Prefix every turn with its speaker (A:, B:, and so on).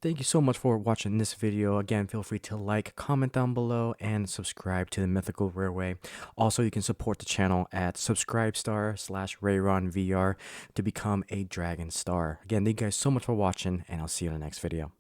A: Thank you so much for watching this video. Again, feel free to like, comment down below, and subscribe to the Mythical Railway. Also, you can support the channel at subscribestar/RayronVR to become a Dragon Star. Again, thank you guys so much for watching, and I'll see you in the next video.